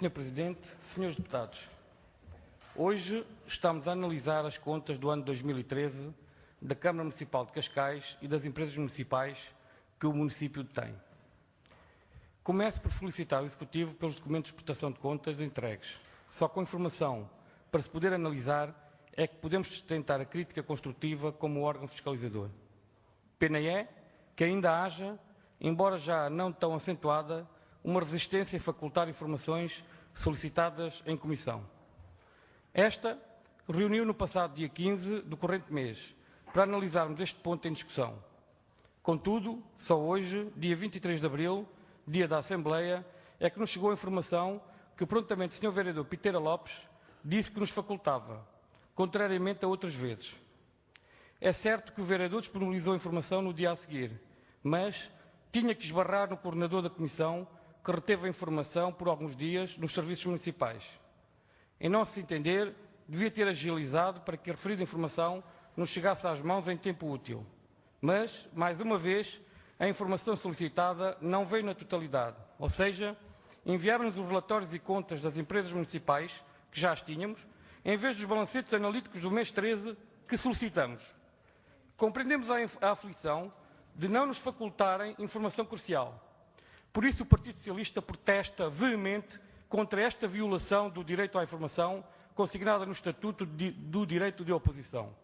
Sr. Presidente, Srs. Deputados, hoje estamos a analisar as contas do ano 2013 da Câmara Municipal de Cascais e das empresas municipais que o município tem. Começo por felicitar o Executivo pelos documentos de prestação de contas entregues. Só com informação para se poder analisar é que podemos sustentar a crítica construtiva como órgão fiscalizador. Pena é que ainda haja, embora já não tão acentuada, uma resistência em facultar informações solicitadas em comissão. Esta reuniu no passado dia 15 do corrente mês para analisarmos este ponto em discussão. Contudo, só hoje, dia 23 de abril, dia da Assembleia, é que nos chegou a informação que prontamente o Sr. Vereador Piteira Lopes disse que nos facultava, contrariamente a outras vezes. É certo que o Vereador disponibilizou a informação no dia a seguir, mas tinha que esbarrar no coordenador da Comissão, que reteve a informação por alguns dias nos serviços municipais. Em nosso entender, devia ter agilizado para que a referida informação nos chegasse às mãos em tempo útil. Mas, mais uma vez, a informação solicitada não veio na totalidade, ou seja, enviaram-nos os relatórios e contas das empresas municipais, que já as tínhamos, em vez dos balancetes analíticos do mês 13 que solicitamos. Compreendemos a aflição de não nos facultarem informação crucial. Por isso, o Partido Socialista protesta veemente contra esta violação do direito à informação consignada no Estatuto do Direito de Oposição.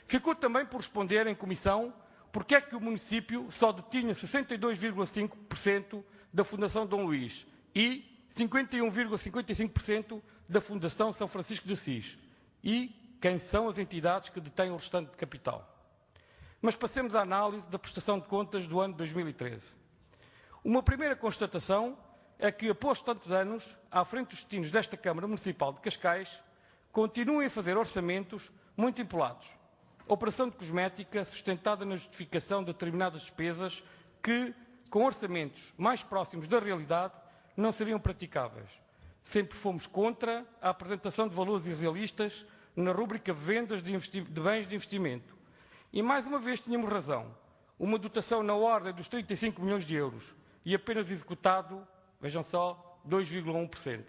Ficou também por responder em comissão porque é que o município só detinha 62,5% da Fundação Dom Luís e 51,55% da Fundação São Francisco de Assis e quem são as entidades que detêm o restante de capital. Mas passemos à análise da prestação de contas do ano 2013. Uma primeira constatação é que, após tantos anos, à frente dos destinos desta Câmara Municipal de Cascais, continuem a fazer orçamentos muito empolados. Operação de cosmética sustentada na justificação de determinadas despesas que, com orçamentos mais próximos da realidade, não seriam praticáveis. Sempre fomos contra a apresentação de valores irrealistas na rúbrica vendas de bens de investimento. E, mais uma vez, tínhamos razão. Uma dotação na ordem dos 35 milhões de euros e apenas executado, vejam só, 2,1%.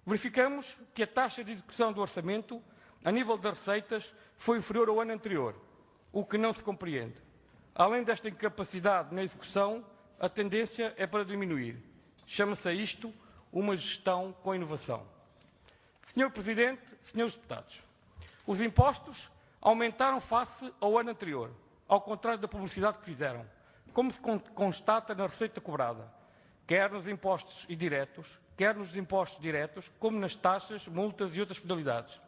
Verificamos que a taxa de execução do orçamento, a nível das receitas, foi inferior ao ano anterior, o que não se compreende. Além desta incapacidade na execução, a tendência é para diminuir. Chama-se a isto uma gestão com inovação. Senhor Presidente, senhores deputados, os impostos aumentaram face ao ano anterior, ao contrário da publicidade que fizeram, como se constata na receita cobrada, quer nos impostos indiretos, quer nos impostos diretos, como nas taxas, multas e outras penalidades.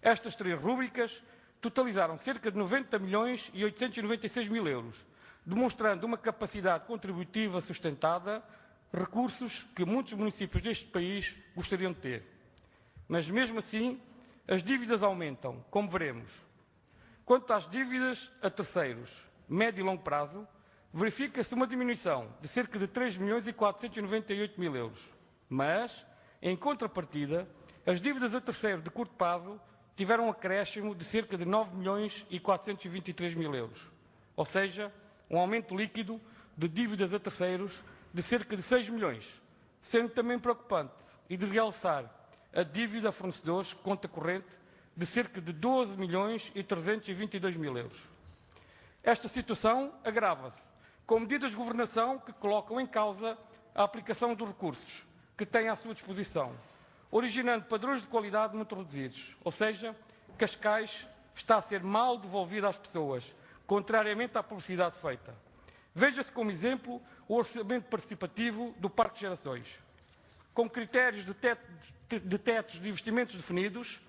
Estas três rúbricas totalizaram cerca de 90 milhões e 896 mil euros, demonstrando uma capacidade contributiva sustentada, recursos que muitos municípios deste país gostariam de ter. Mas, mesmo assim, as dívidas aumentam, como veremos. Quanto às dívidas a terceiros, médio e longo prazo, verifica-se uma diminuição de cerca de 3 milhões e 498 mil euros. Mas, em contrapartida, as dívidas a terceiro de curto prazo tiveram um acréscimo de cerca de 9 milhões e 423 mil euros. Ou seja, um aumento líquido de dívidas a terceiros de cerca de 6 milhões, sendo também preocupante e de realçar a dívida a fornecedores conta corrente de cerca de 12 milhões e 322 mil euros. Esta situação agrava-se com medidas de governação que colocam em causa a aplicação dos recursos que têm à sua disposição, originando padrões de qualidade muito reduzidos, ou seja, Cascais está a ser mal devolvida às pessoas, contrariamente à publicidade feita. Veja-se como exemplo o orçamento participativo do Parque de Gerações. Com critérios de tetos de investimentos definidos,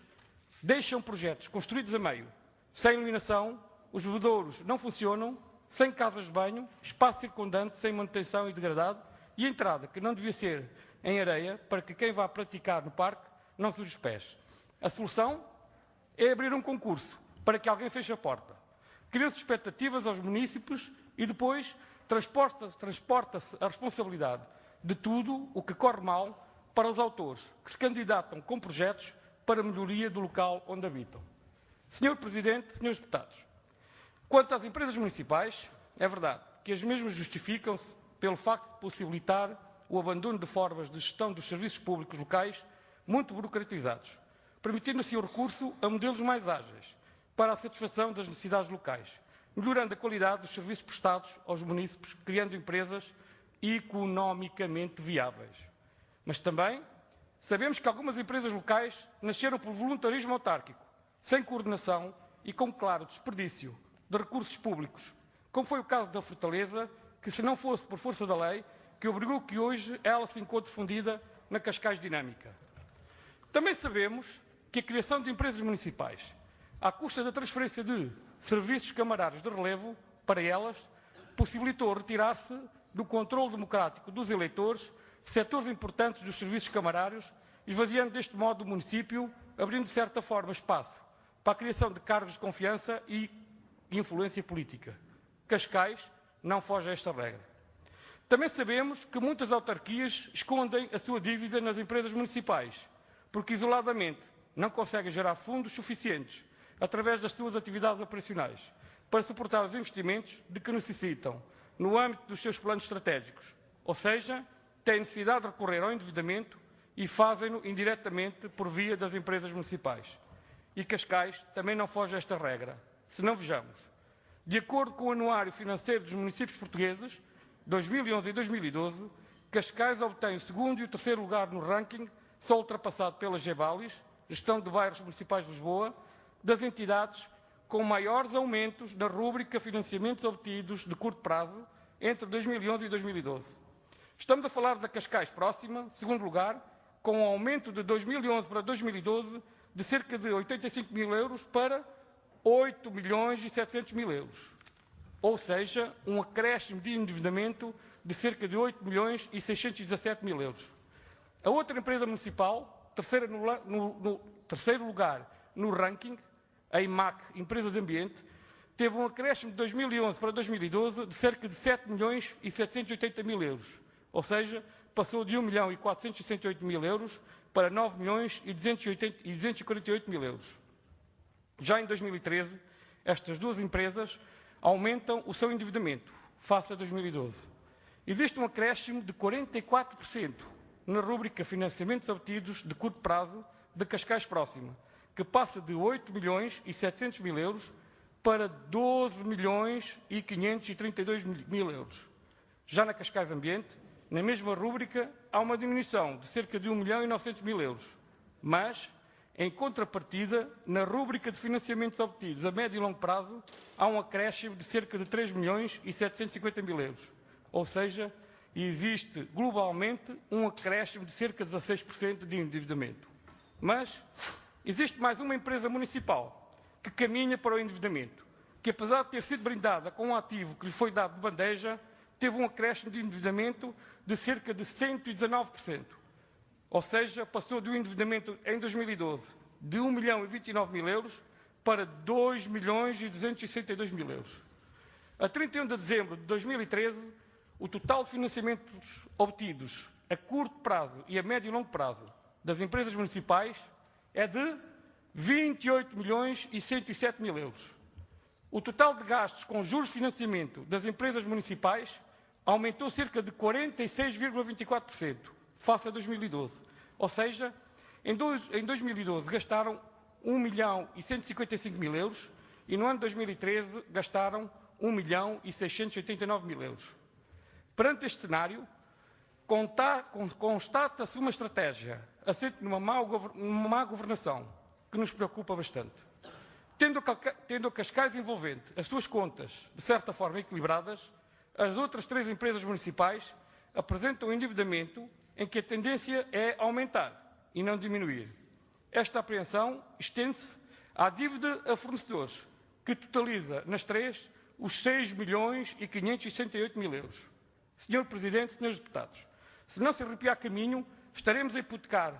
deixam projetos construídos a meio, sem iluminação, os bebedouros não funcionam, sem casas de banho, espaço circundante sem manutenção e degradado e entrada que não devia ser em areia para que quem vá praticar no parque não suje os pés. A solução é abrir um concurso para que alguém feche a porta. Cria-se expectativas aos munícipes e depois transporta-se a responsabilidade de tudo o que corre mal para os autores que se candidatam com projetos para a melhoria do local onde habitam. Senhor Presidente, senhores deputados, quanto às empresas municipais, é verdade que as mesmas justificam-se pelo facto de possibilitar o abandono de formas de gestão dos serviços públicos locais muito burocratizados, permitindo assim o recurso a modelos mais ágeis para a satisfação das necessidades locais, melhorando a qualidade dos serviços prestados aos munícipes, criando empresas economicamente viáveis. Mas também sabemos que algumas empresas locais nasceram por voluntarismo autárquico, sem coordenação e com claro desperdício de recursos públicos, como foi o caso da Fortaleza, que se não fosse por força da lei, que obrigou que hoje ela se encontre fundida na Cascais Dinâmica. Também sabemos que a criação de empresas municipais, à custa da transferência de serviços camarários de relevo para elas, possibilitou retirar-se do controle democrático dos eleitores setores importantes dos serviços camarários, esvaziando deste modo o município, abrindo de certa forma espaço para a criação de cargos de confiança e influência política. Cascais não foge a esta regra. Também sabemos que muitas autarquias escondem a sua dívida nas empresas municipais, porque isoladamente não conseguem gerar fundos suficientes através das suas atividades operacionais para suportar os investimentos de que necessitam no âmbito dos seus planos estratégicos, ou seja, têm necessidade de recorrer ao endividamento e fazem-no indiretamente por via das empresas municipais. E Cascais também não foge a esta regra. Se não vejamos, de acordo com o Anuário Financeiro dos Municípios Portugueses, 2011 e 2012, Cascais obtém o segundo e o terceiro lugar no ranking, só ultrapassado pela Gebalis, Gestão de Bairros Municipais de Lisboa, das entidades com maiores aumentos na rúbrica Financiamentos Obtidos de Curto Prazo entre 2011 e 2012. Estamos a falar da Cascais Próxima, segundo lugar, com um aumento de 2011 para 2012 de cerca de 85 mil euros para 8 milhões e 700 mil euros. Ou seja, um acréscimo de endividamento de cerca de 8 milhões e 617 mil euros. A outra empresa municipal, terceiro lugar no ranking, a IMAC, Empresas de Ambiente, teve um acréscimo de 2011 para 2012 de cerca de 7 milhões e 780 mil euros. Ou seja, passou de 1 milhão e 468 mil euros para 9 milhões e 248 mil euros. Já em 2013, estas duas empresas aumentam o seu endividamento, face a 2012. Existe um acréscimo de 44% na rúbrica Financiamentos Obtidos de Curto Prazo de Cascais Próxima, que passa de 8 milhões e 700 mil euros para 12 milhões e 532 mil euros. Já na Cascais Ambiente, na mesma rúbrica, há uma diminuição de cerca de 1 milhão e 900 mil euros. Mas, em contrapartida, na rúbrica de financiamentos obtidos a médio e longo prazo, há um acréscimo de cerca de 3 milhões e 750 mil euros. Ou seja, existe globalmente um acréscimo de cerca de 16% de endividamento. Mas existe mais uma empresa municipal que caminha para o endividamento, que apesar de ter sido brindada com um ativo que lhe foi dado de bandeja, teve um acréscimo de endividamento de cerca de 119%. Ou seja, passou do endividamento em 2012 de 1 milhão e 29 mil euros para 2 milhões e 262 mil euros. A 31 de dezembro de 2013, o total de financiamentos obtidos a curto prazo e a médio e longo prazo das empresas municipais é de 28 milhões e 107 mil euros. O total de gastos com juros de financiamento das empresas municipais aumentou cerca de 46,24% face a 2012. Ou seja, em 2012 gastaram 1 milhão e 155 mil euros e no ano de 2013 gastaram 1 milhão e 689 mil euros. Perante este cenário, constata-se uma estratégia assente numa má governação que nos preocupa bastante. Tendo a Cascais envolvente as suas contas, de certa forma, equilibradas, as outras três empresas municipais apresentam um endividamento em que a tendência é aumentar e não diminuir. Esta apreensão estende-se à dívida a fornecedores, que totaliza, nas três, os 6 milhões e 568 mil euros. Senhor Presidente, senhores deputados, se não se arrepiar caminho, estaremos a hipotecar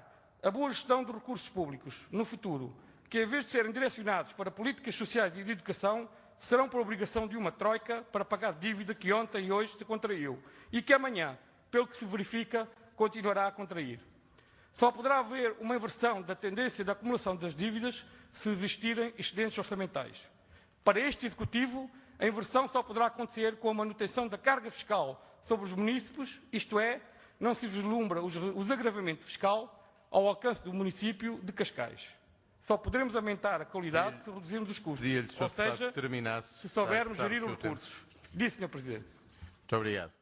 a boa gestão dos recursos públicos no futuro, que em vez de serem direcionados para políticas sociais e de educação, serão por obrigação de uma troika para pagar dívida que ontem e hoje se contraiu e que amanhã, pelo que se verifica, continuará a contrair. Só poderá haver uma inversão da tendência da acumulação das dívidas se existirem excedentes orçamentais. Para este Executivo, a inversão só poderá acontecer com a manutenção da carga fiscal sobre os munícipes, isto é, não se vislumbra o desagravamento fiscal ao alcance do município de Cascais. Só poderemos aumentar a qualidade se reduzirmos os custos, ou seja, se soubermos gerir os recursos. Disse, Sr. Presidente. Muito obrigado.